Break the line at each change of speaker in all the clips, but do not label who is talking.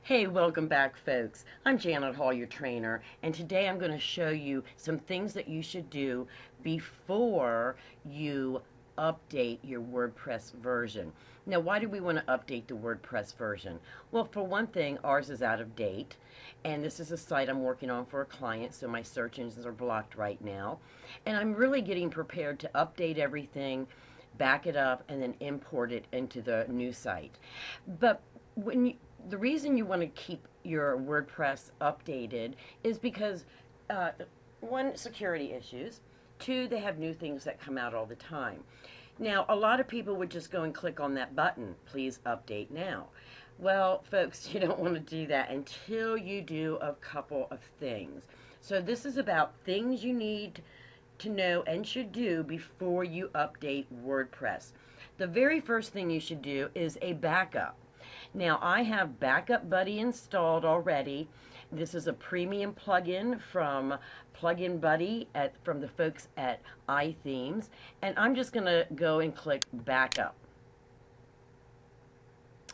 Hey, welcome back, folks. I'm Janet Hall, your trainer, and today I'm going to show you some things that you should do before you update your WordPress version. Now, why do we want to update the WordPress version? Well, for one thing, ours is out of date, and this is a site I'm working on for a client, so my search engines are blocked right now, and I'm really getting prepared to update everything, back it up, and then import it into the new site. But the reason you want to keep your WordPress updated is because, one, security issues. Two, they have new things that come out all the time. Now, a lot of people would just go and click on that button, please update now. Well, folks, you don't want to do that until you do a couple of things. So this is about things you need to know and should do before you update WordPress. The very first thing you should do is a backup. Now, I have Backup Buddy installed already. This is a premium plugin from Plugin Buddy from the folks at iThemes, and I'm just going to go and click Backup.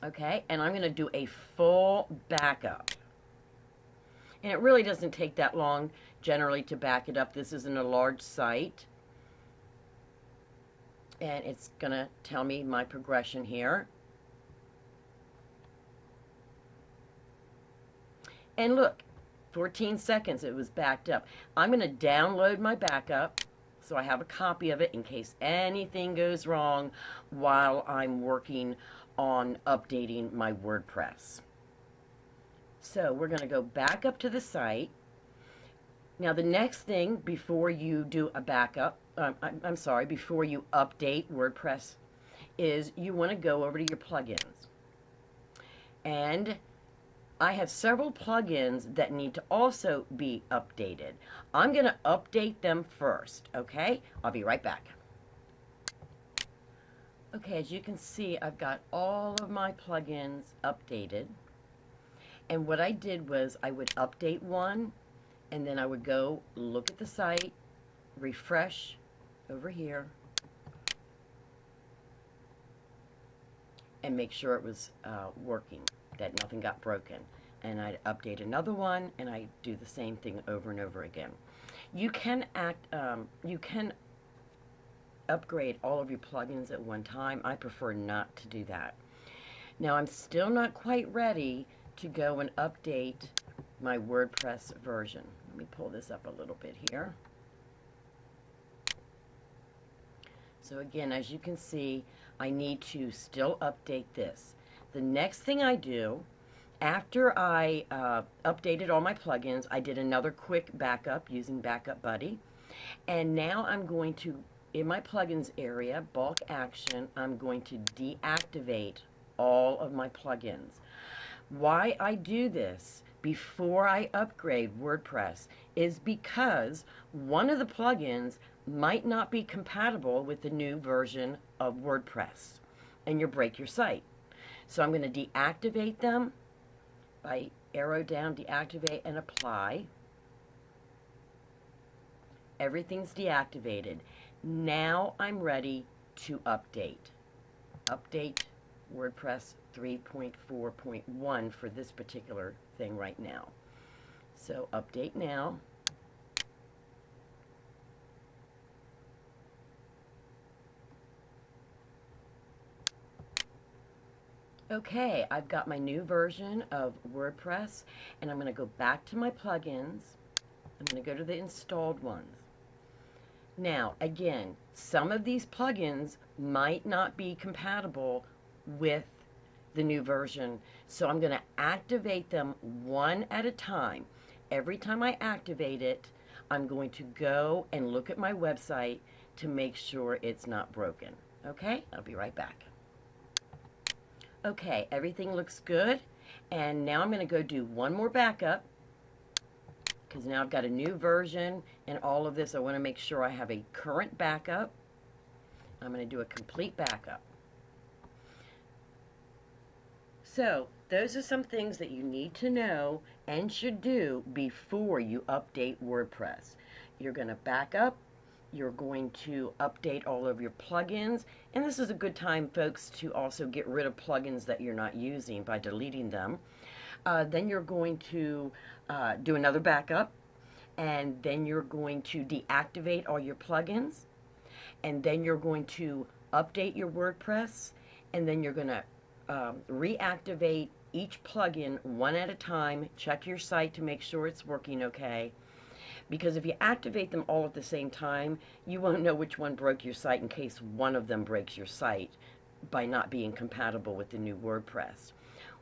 Okay, and I'm going to do a full backup. And it really doesn't take that long generally to back it up. This isn't a large site. And it's going to tell me my progression here. And look, 14 seconds it was backed up. I'm going to download my backup so I have a copy of it in case anything goes wrong while I'm working on updating my WordPress. So we're going to go back up to the site. Now the next thing before you do a backup, before you update WordPress is you want to go over to your plugins. And I have several plugins that need to also be updated. I'm going to update them first, okay? I'll be right back. Okay, as you can see, I've got all of my plugins updated. And what I did was I would update one, and then I would go look at the site, refresh over here, and make sure it was working, that nothing got broken. And I'd update another one, and I do the same thing over and over again. You can upgrade all of your plugins at one time. I prefer not to do that. Now I'm still not quite ready to go and update my WordPress version. Let me pull this up a little bit here. So again, as you can see, I need to still update this. The next thing I do, after I updated all my plugins, I did another quick backup using Backup Buddy. And now I'm going to, in my plugins area, bulk action, I'm going to deactivate all of my plugins. Why I do this before I upgrade WordPress is because one of the plugins might not be compatible with the new version of WordPress, and you'll break your site. So I'm going to deactivate them by arrow down, deactivate, and apply. Everything's deactivated. Now I'm ready to update. Update WordPress 3.4.1 for this particular thing right now. So update now. Okay, I've got my new version of WordPress, and I'm going to go back to my plugins. I'm going to go to the installed ones. Now, again, some of these plugins might not be compatible with the new version, so I'm going to activate them one at a time. Every time I activate it, I'm going to go and look at my website to make sure it's not broken. Okay, I'll be right back. Okay, everything looks good, and now I'm going to go do one more backup. because now I've got a new version and all of this. I want to make sure I have a current backup. I'm going to do a complete backup. So those are some things that you need to know and should do before you update WordPress. You're going to back up. You're going to update all of your plugins. And this is a good time, folks, to also get rid of plugins that you're not using by deleting them. Then you're going to do another backup. And then you're going to deactivate all your plugins. And then you're going to update your WordPress. And then you're going to reactivate each plugin one at a time. Check your site to make sure it's working okay. Because if you activate them all at the same time, you won't know which one broke your site in case one of them breaks your site by not being compatible with the new WordPress.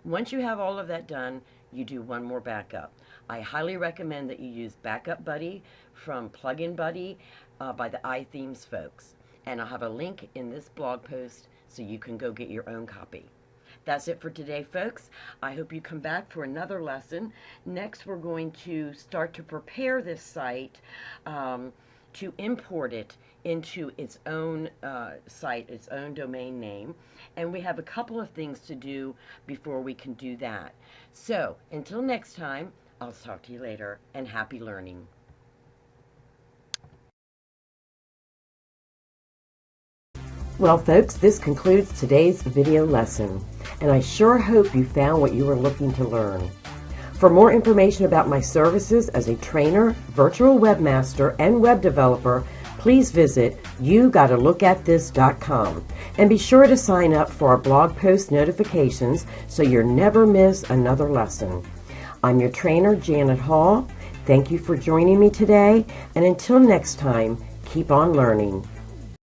Once you have all of that done, you do one more backup. I highly recommend that you use Backup Buddy from Plugin Buddy by the iThemes folks. And I'll have a link in this blog post so you can go get your own copy. That's it for today, folks. I hope you come back for another lesson. Next, we're going to start to prepare this site to import it into its own site, its own domain name. And we have a couple of things to do before we can do that. So, until next time, I'll talk to you later, and happy learning. Well, folks, this concludes today's video lesson, and I sure hope you found what you were looking to learn. For more information about my services as a trainer, virtual webmaster, and web developer, please visit YouGottaLookAtThis.com and be sure to sign up for our blog post notifications so you never miss another lesson. I'm your trainer, Janet Hall. Thank you for joining me today, and until next time, keep on learning.